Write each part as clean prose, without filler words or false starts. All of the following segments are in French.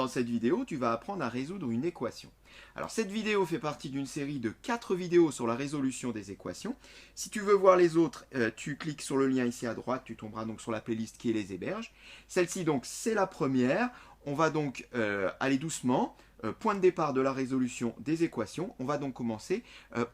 dans cette vidéo, tu vas apprendre à résoudre une équation. Alors cette vidéo fait partie d'une série de 4 vidéos sur la résolution des équations. Si tu veux voir les autres, tu cliques sur le lien ici à droite, tu tomberas donc sur la playlist qui les héberge. Celle-ci donc c'est la première. On va donc aller doucement. Point de départ de la résolution des équations. On va donc commencer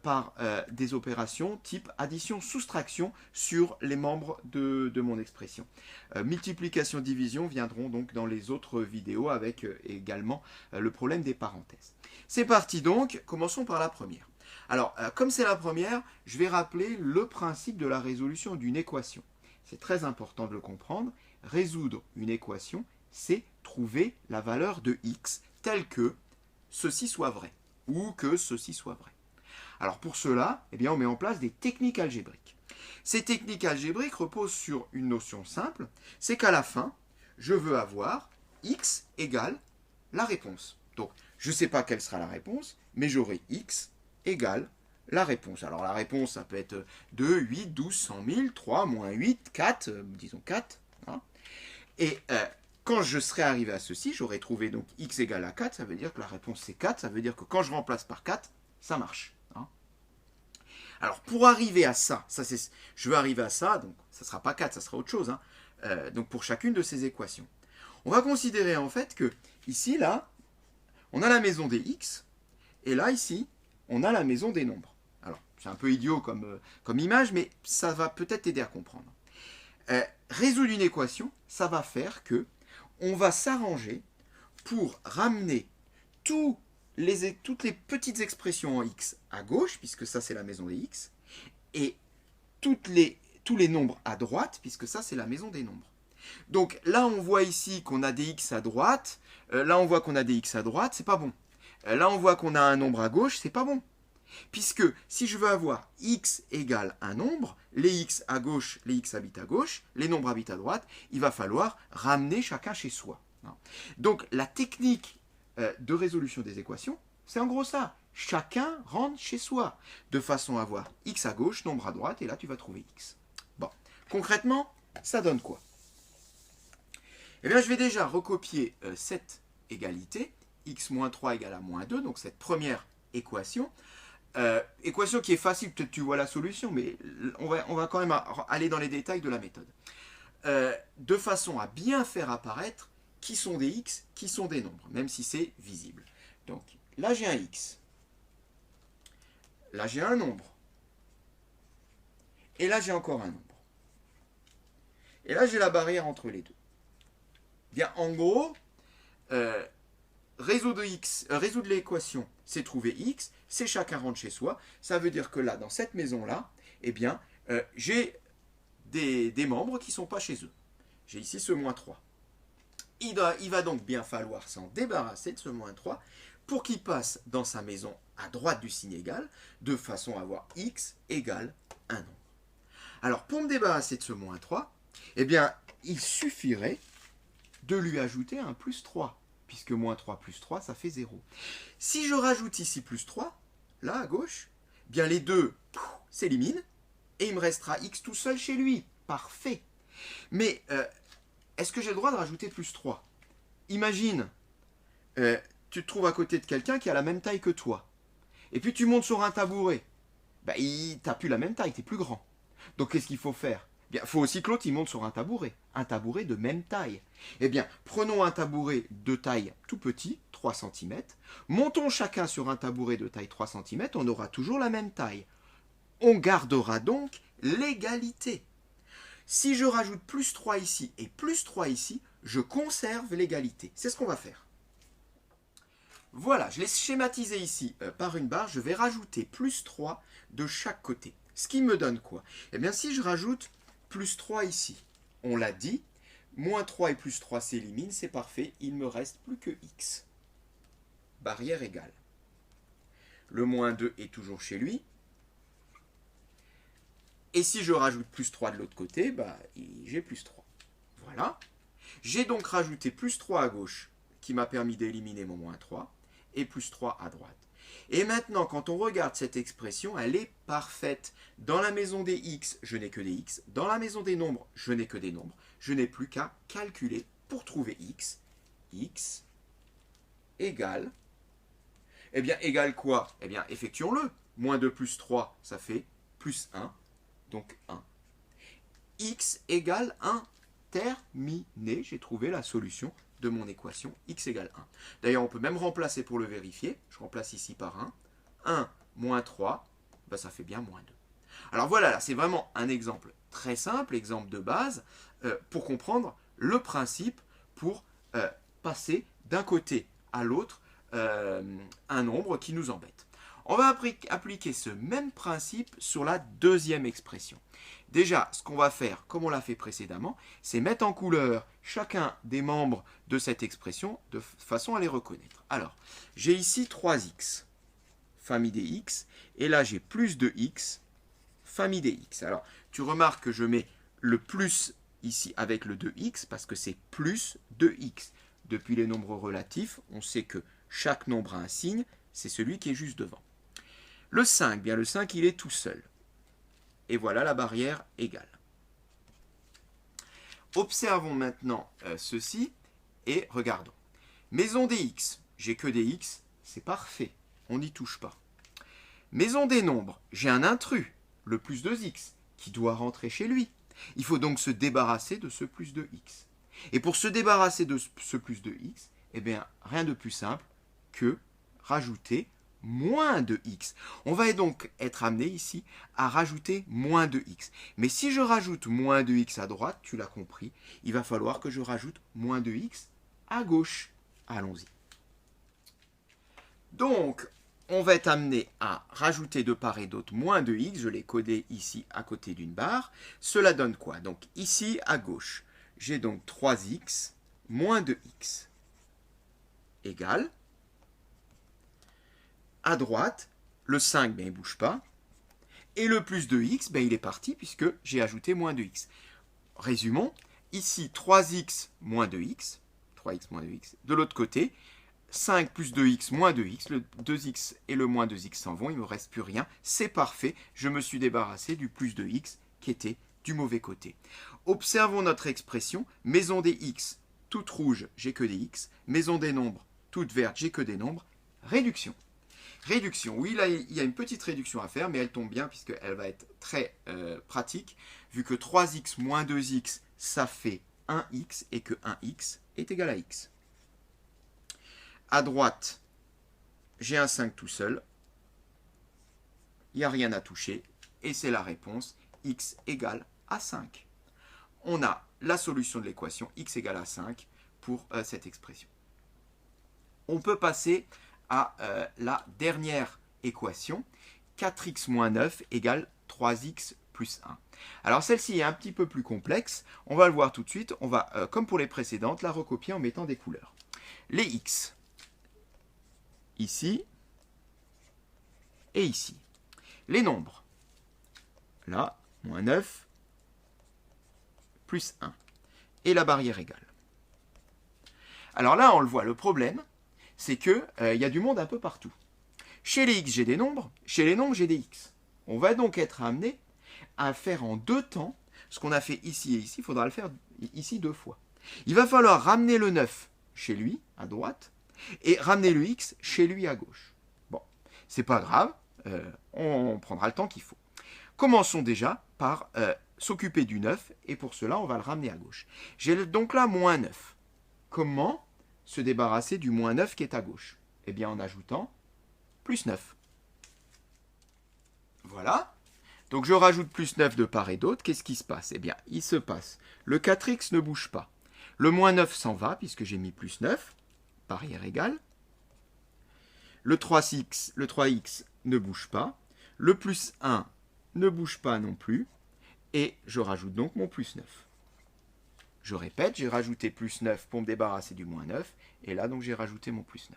par des opérations type addition-soustraction sur les membres de mon expression. Multiplication-division viendront donc dans les autres vidéos avec également le problème des parenthèses. C'est parti donc, commençons par la première. Alors, comme c'est la première, je vais rappeler le principe de la résolution d'une équation. C'est très important de le comprendre. Résoudre une équation, c'est trouver la valeur de x telle que ceci soit vrai, ou que ceci soit vrai. Alors pour cela, eh bien, on met en place des techniques algébriques. Ces techniques algébriques reposent sur une notion simple, c'est qu'à la fin, je veux avoir x égale la réponse. Donc, je ne sais pas quelle sera la réponse, mais j'aurai x égale la réponse. Alors la réponse, ça peut être 2, 8, 12, 100 000, 3, moins 8, 4, disons 4. Hein. Et quand je serai arrivé à ceci, j'aurai trouvé donc x égale à 4, ça veut dire que la réponse c'est 4, ça veut dire que quand je remplace par 4, ça marche. Hein. Alors pour arriver à ça, je veux arriver à ça, donc ça ne sera pas 4, ça sera autre chose. Hein. Donc pour chacune de ces équations. On va considérer en fait que ici, là, on a la maison des x, et là, ici, on a la maison des nombres. Alors c'est un peu idiot comme image, mais ça va peut-être t'aider à comprendre. Résoudre une équation, ça va faire que on va s'arranger pour ramener toutes les petites expressions en x à gauche, puisque ça c'est la maison des x, et tous les nombres à droite, puisque ça c'est la maison des nombres. Donc là on voit ici qu'on a des x à droite, là on voit qu'on a des x à droite, c'est pas bon. Là on voit qu'on a un nombre à gauche, c'est pas bon. Puisque si je veux avoir x égale un nombre, les x à gauche, les x habitent à gauche, les nombres habitent à droite, il va falloir ramener chacun chez soi. Donc la technique de résolution des équations, c'est en gros ça. Chacun rentre chez soi, de façon à avoir x à gauche, nombre à droite, et là tu vas trouver x. Bon, concrètement, ça donne quoi? Eh bien, je vais déjà recopier cette égalité, x moins 3 égale à moins 2, donc cette première équation. Équation qui est facile, peut-être tu vois la solution, mais on va quand même aller dans les détails de la méthode. De façon à bien faire apparaître qui sont des x, qui sont des nombres, même si c'est visible. Donc là j'ai un x, là j'ai un nombre, et là j'ai encore un nombre. Et là j'ai la barrière entre les deux. Bien, en gros, résoudre l'équation, c'est trouver x, c'est chacun rentre chez soi. Ça veut dire que là, dans cette maison-là, eh bien, j'ai des membres qui ne sont pas chez eux. J'ai ici ce moins 3. Il va donc bien falloir s'en débarrasser de ce moins 3 pour qu'il passe dans sa maison à droite du signe égal, de façon à avoir x égale un nombre. Alors, pour me débarrasser de ce moins 3, eh bien, il suffirait de lui ajouter un plus 3. Puisque moins 3 plus 3, ça fait 0. Si je rajoute ici plus 3, là à gauche, bien les deux s'éliminent, et il me restera x tout seul chez lui. Parfait. Mais est-ce que j'ai le droit de rajouter plus 3? Imagine, tu te trouves à côté de quelqu'un qui a la même taille que toi. Et puis tu montes sur un tabouret. Ben, tu n'as plus la même taille, tu es plus grand. Donc qu'est-ce qu'il faut faire? Il faut aussi que l'autre monte sur un tabouret de même taille. Eh bien, prenons un tabouret de taille tout petit, 3 cm, montons chacun sur un tabouret de taille 3 cm, on aura toujours la même taille. On gardera donc l'égalité. Si je rajoute plus 3 ici et plus 3 ici, je conserve l'égalité. C'est ce qu'on va faire. Voilà, je l'ai schématisé ici par une barre, je vais rajouter plus 3 de chaque côté. Ce qui me donne quoi? Eh bien, si je rajoute plus 3 ici, on l'a dit, moins 3 et plus 3 s'éliminent, c'est parfait, il ne me reste plus que x. Barrière égale. Le moins 2 est toujours chez lui. Et si je rajoute plus 3 de l'autre côté, bah, j'ai plus 3. Voilà. J'ai donc rajouté plus 3 à gauche, qui m'a permis d'éliminer mon moins 3, et plus 3 à droite. Et maintenant, quand on regarde cette expression, elle est parfaite. Dans la maison des x, je n'ai que des x. Dans la maison des nombres, je n'ai que des nombres. Je n'ai plus qu'à calculer pour trouver x. x égale, eh bien, égale quoi? Eh bien, effectuons-le. Moins 2 plus 3, ça fait plus 1, donc 1. X égale 1. Terminé, j'ai trouvé la solution de mon équation x égale 1. D'ailleurs, on peut même remplacer pour le vérifier. Je remplace ici par 1. 1 moins 3, ben ça fait bien moins 2. Alors voilà, là, c'est vraiment un exemple très simple, exemple de base, pour comprendre le principe pour passer d'un côté à l'autre un nombre qui nous embête. On va appliquer ce même principe sur la deuxième expression. Déjà, ce qu'on va faire, comme on l'a fait précédemment, c'est mettre en couleur chacun des membres de cette expression de façon à les reconnaître. Alors, j'ai ici 3x, famille des x, et là j'ai plus de x, famille des x. Alors, tu remarques que je mets le plus ici avec le 2x parce que c'est plus 2x. Depuis les nombres relatifs, on sait que chaque nombre a un signe, c'est celui qui est juste devant. Le 5, bien le 5, il est tout seul. Et voilà la barrière égale. Observons maintenant ceci et regardons. Maison des x, j'ai que des x, c'est parfait, on n'y touche pas. Maison des nombres, j'ai un intrus, le plus 2x, qui doit rentrer chez lui. Il faut donc se débarrasser de ce plus 2x. Et pour se débarrasser de ce plus 2x, eh bien, rien de plus simple que rajouter moins de x. On va donc être amené ici à rajouter moins de x. Mais si je rajoute moins de x à droite, tu l'as compris, il va falloir que je rajoute moins de x à gauche. Allons-y. Donc, on va être amené à rajouter de part et d'autre moins de x. Je l'ai codé ici à côté d'une barre. Cela donne quoi? Donc ici à gauche, j'ai donc 3x moins 2x égale. À droite, le 5, ben, il ne bouge pas. Et le plus 2x, ben, il est parti puisque j'ai ajouté moins 2x. Résumons, ici 3x moins 2x, 3x moins 2x. De l'autre côté, 5 plus 2x moins 2x, le 2x et le moins 2x s'en vont, il ne me reste plus rien. C'est parfait, je me suis débarrassé du plus 2x qui était du mauvais côté. Observons notre expression, maison des x, toute rouge, j'ai que des x. Maison des nombres, toute verte, j'ai que des nombres. Réduction. Réduction, oui, là, il y a une petite réduction à faire, mais elle tombe bien puisqu'elle va être très pratique, vu que 3x moins 2x, ça fait 1x, et que 1x est égal à x. À droite, j'ai un 5 tout seul, il n'y a rien à toucher, et c'est la réponse, x égale à 5. On a la solution de l'équation, x égale à 5, pour cette expression. On peut passer à la dernière équation, 4x moins 9 égale 3x plus 1. Alors celle-ci est un petit peu plus complexe, on va le voir tout de suite, on va, comme pour les précédentes, la recopier en mettant des couleurs. Les x, ici et ici. Les nombres, là, moins 9, plus 1. Et la barrière égale. Alors là, on le voit, le problème, c'est qu'il y a du monde un peu partout. Chez les x, j'ai des nombres. Chez les nombres, j'ai des x. On va donc être amené à faire en deux temps ce qu'on a fait ici et ici. Il faudra le faire ici deux fois. Il va falloir ramener le 9 chez lui, à droite, et ramener le x chez lui, à gauche. Bon, c'est pas grave. On prendra le temps qu'il faut. Commençons déjà par s'occuper du 9, et pour cela, on va le ramener à gauche. J'ai donc là moins 9. Comment se débarrasser du moins 9 qui est à gauche? Eh bien, en ajoutant plus 9. Voilà. Donc, je rajoute plus 9 de part et d'autre. Qu'est-ce qui se passe? Eh bien, il se passe. Le 4x ne bouge pas. Le moins 9 s'en va, puisque j'ai mis plus 9. Barrière égale. Le 3x ne bouge pas. Le plus 1 ne bouge pas non plus. Et je rajoute donc mon plus 9. Je répète, j'ai rajouté plus 9 pour me débarrasser du moins 9. Et là, donc, j'ai rajouté mon plus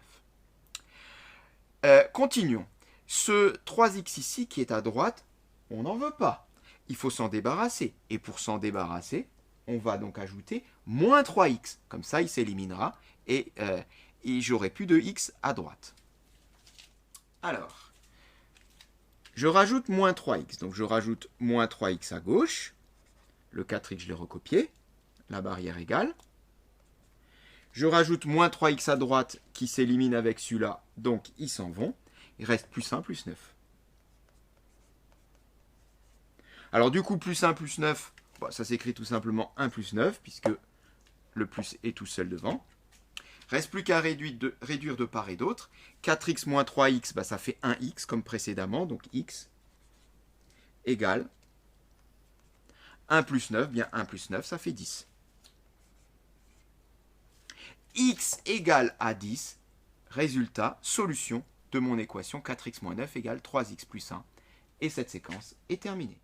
9. Continuons. Ce 3x ici, qui est à droite, on n'en veut pas. Il faut s'en débarrasser. Et pour s'en débarrasser, on va donc ajouter moins 3x. Comme ça, il s'éliminera. Et j'aurai plus de x à droite. Alors, je rajoute moins 3x. Donc, je rajoute moins 3x à gauche. Le 4x, je l'ai recopié. La barrière égale. Je rajoute moins 3x à droite qui s'élimine avec celui-là, donc ils s'en vont. Il reste plus 1, plus 9. Alors du coup, plus 1, plus 9, bon, ça s'écrit tout simplement 1 plus 9, puisque le plus est tout seul devant. Reste plus qu'à réduire de part et d'autre. 4x moins 3x, bah, ça fait 1x comme précédemment, donc x égale 1 plus 9, bien 1 plus 9, ça fait 10. X égale à 10, résultat, solution de mon équation 4x moins 9 égale 3x plus 1. Et cette séquence est terminée.